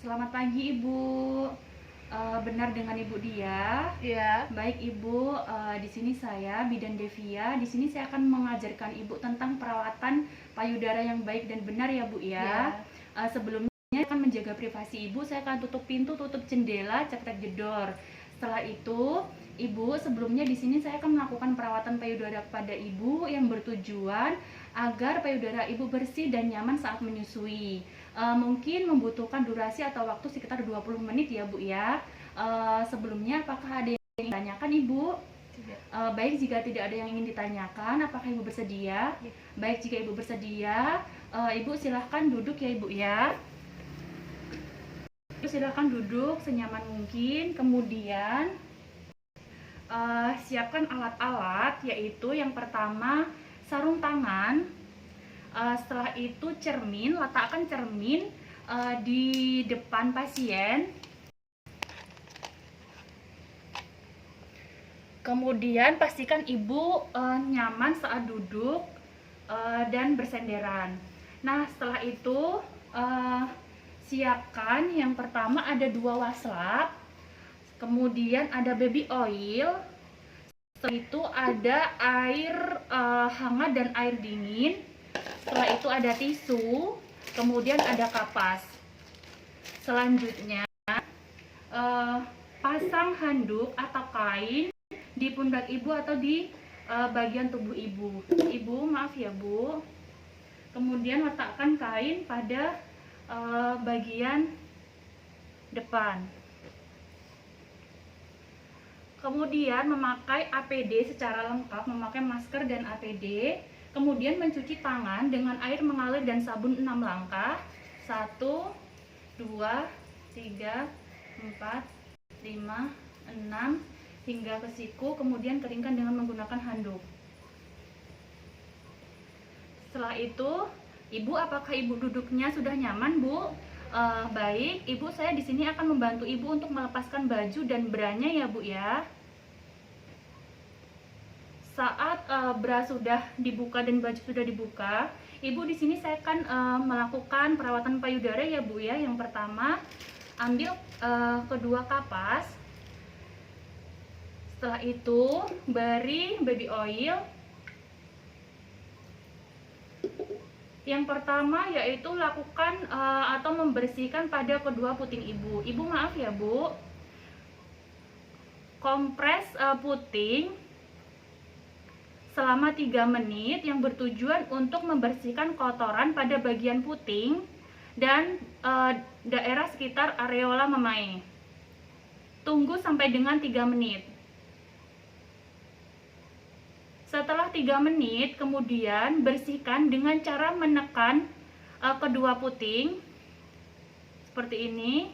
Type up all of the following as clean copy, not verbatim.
Selamat pagi Ibu. Benar dengan Ibu Dia? Iya. Baik Ibu, di sini saya Bidan Devia. Di sini saya akan mengajarkan Ibu tentang perawatan payudara yang baik dan benar ya Bu ya. Iya. Sebelumnya akan menjaga privasi Ibu, saya akan tutup pintu, tutup jendela, cekrek jedor. Setelah itu, Ibu, sebelumnya di sini saya akan melakukan perawatan payudara kepada Ibu yang bertujuan agar payudara Ibu bersih dan nyaman saat menyusui. Mungkin membutuhkan durasi atau waktu sekitar 20 menit ya Bu ya. Sebelumnya apakah ada yang ingin ditanyakan Ibu? Tidak. Baik, jika tidak ada yang ingin ditanyakan, apakah Ibu bersedia? Ya. Baik, jika Ibu bersedia, Ibu silahkan duduk ya Ibu ya. Ibu silahkan duduk senyaman mungkin. Kemudian siapkan alat-alat, yaitu yang pertama sarung tangan. Setelah itu cermin, letakkan cermin di depan pasien. Kemudian pastikan Ibu nyaman saat duduk dan bersenderan. Nah, setelah itu siapkan yang pertama ada 2 waslap, kemudian ada baby oil, setelah itu ada air hangat dan air dingin, setelah itu ada tisu, kemudian ada kapas. Selanjutnya pasang handuk atau kain di pundak Ibu atau di bagian tubuh Ibu. Ibu, maaf ya Bu. Kemudian letakkan kain pada bagian depan. Kemudian memakai APD secara lengkap, memakai masker dan APD. Kemudian mencuci tangan dengan air mengalir dan sabun 6 langkah. 1, 2, 3, 4, 5, 6 hingga ke siku, kemudian keringkan dengan menggunakan handuk. Setelah itu, Ibu, apakah Ibu duduknya sudah nyaman, Bu? Baik, Ibu, saya di sini akan membantu Ibu untuk melepaskan baju dan branya ya, Bu ya. Saat bra sudah dibuka dan baju sudah dibuka, Ibu, di sini saya akan melakukan perawatan payudara ya, Bu ya. Yang pertama, ambil kedua kapas. Setelah itu, beri baby oil. Yang pertama yaitu lakukan atau membersihkan pada kedua puting Ibu. Ibu, maaf ya Bu, kompres puting selama 3 menit yang bertujuan untuk membersihkan kotoran pada bagian puting dan daerah sekitar areola memae. Tunggu sampai dengan 3 menit. Setelah 3 menit, kemudian bersihkan dengan cara menekan kedua puting seperti ini.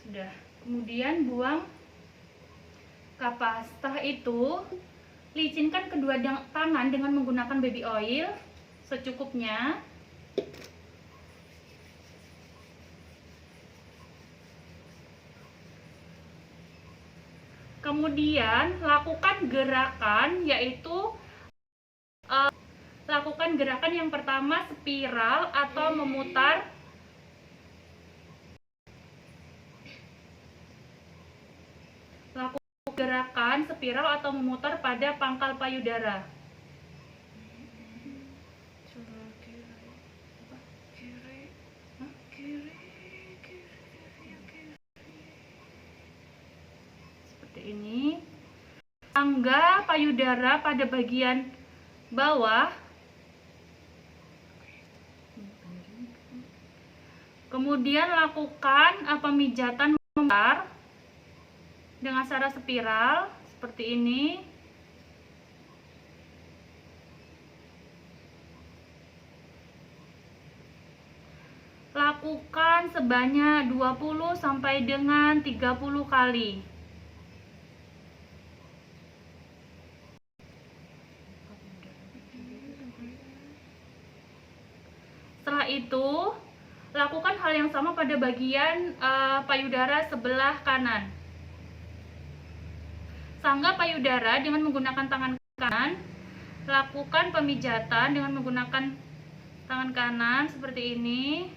Sudah. Kemudian buang kapas. Setelah itu, licinkan kedua tangan dengan menggunakan baby oil secukupnya. Kemudian lakukan gerakan, yaitu lakukan gerakan yang pertama spiral atau memutar. Lakukan gerakan spiral atau memutar pada pangkal payudara. Seperti ini. Tangga payudara pada bagian bawah. Kemudian lakukan pemijatan memutar dengan cara spiral seperti ini. Lakukan sebanyak 20 sampai dengan 30 kali. Setelah itu, lakukan hal yang sama pada bagian payudara sebelah kanan. Sangga payudara dengan menggunakan tangan kanan lakukan pemijatan dengan menggunakan tangan kanan seperti ini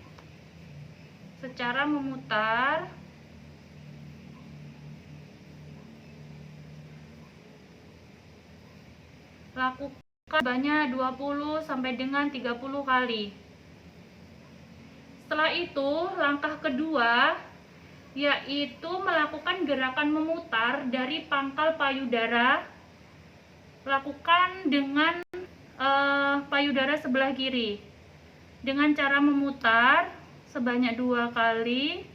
secara memutar. Lakukan banyak 20 sampai dengan 30 kali. Setelah itu, langkah kedua yaitu melakukan gerakan memutar dari pangkal payudara. Lakukan dengan payudara sebelah kiri dengan cara memutar sebanyak 2 kali.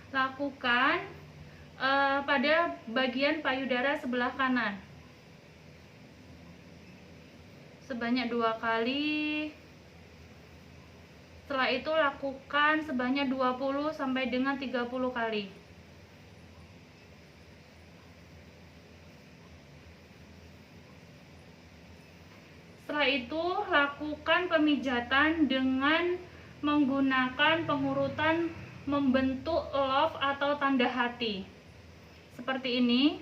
Lakukan pada bagian payudara sebelah kanan sebanyak 2 kali. Setelah itu lakukan sebanyak 20 sampai dengan 30 kali. Setelah itu lakukan pemijatan dengan menggunakan pengurutan membentuk love atau tanda hati seperti ini.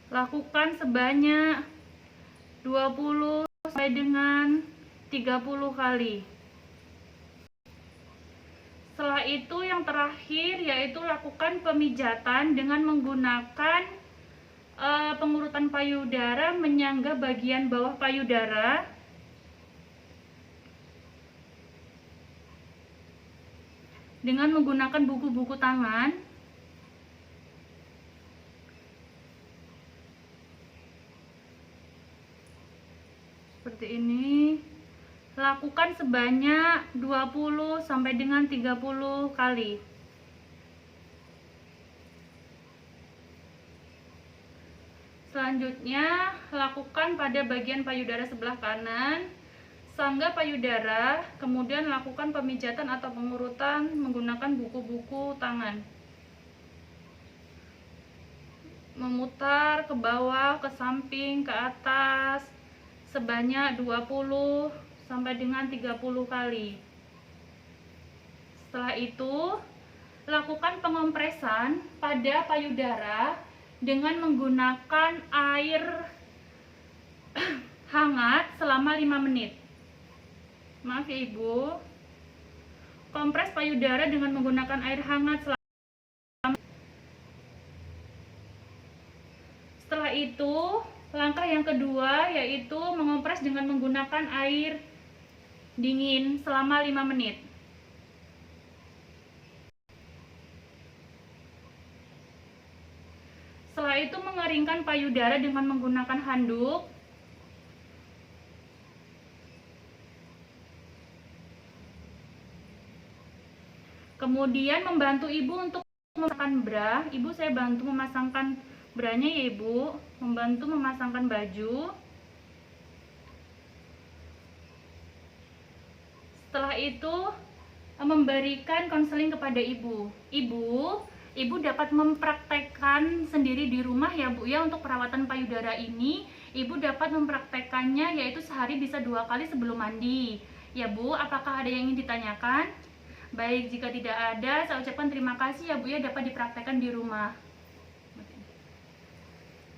Lakukan sebanyak 20 sampai dengan 30 kali. Setelah itu yang terakhir yaitu lakukan pemijatan dengan menggunakan pengurutan payudara menyangga bagian bawah payudara. Dengan menggunakan buku-buku tangan. Seperti ini. Lakukan sebanyak 20 sampai dengan 30 kali. Selanjutnya, lakukan pada bagian payudara sebelah kanan, sangga payudara, kemudian lakukan pemijatan atau pengurutan menggunakan buku-buku tangan. Memutar ke bawah, ke samping, ke atas sebanyak 20 sampai dengan 30 kali. Setelah itu, lakukan pengompresan pada payudara dengan menggunakan air hangat selama 5 menit. Maaf ya Ibu. Kompres payudara dengan menggunakan air hangat selama. Setelah itu, langkah yang kedua yaitu mengompres dengan menggunakan air dingin selama 5 menit. Setelah itu mengeringkan payudara dengan menggunakan handuk. Kemudian membantu Ibu untuk memasangkan bra. Ibu saya bantu memasangkan branya ya Ibu, membantu memasangkan baju. Setelah itu memberikan konseling kepada Ibu. Ibu dapat mempraktekkan sendiri di rumah ya Bu ya untuk perawatan payudara ini. Ibu dapat mempraktekannya yaitu sehari bisa 2 kali sebelum mandi. Ya Bu, apakah ada yang ingin ditanyakan? Baik, jika tidak ada, saya ucapkan terima kasih ya Bu ya dapat dipraktekkan di rumah.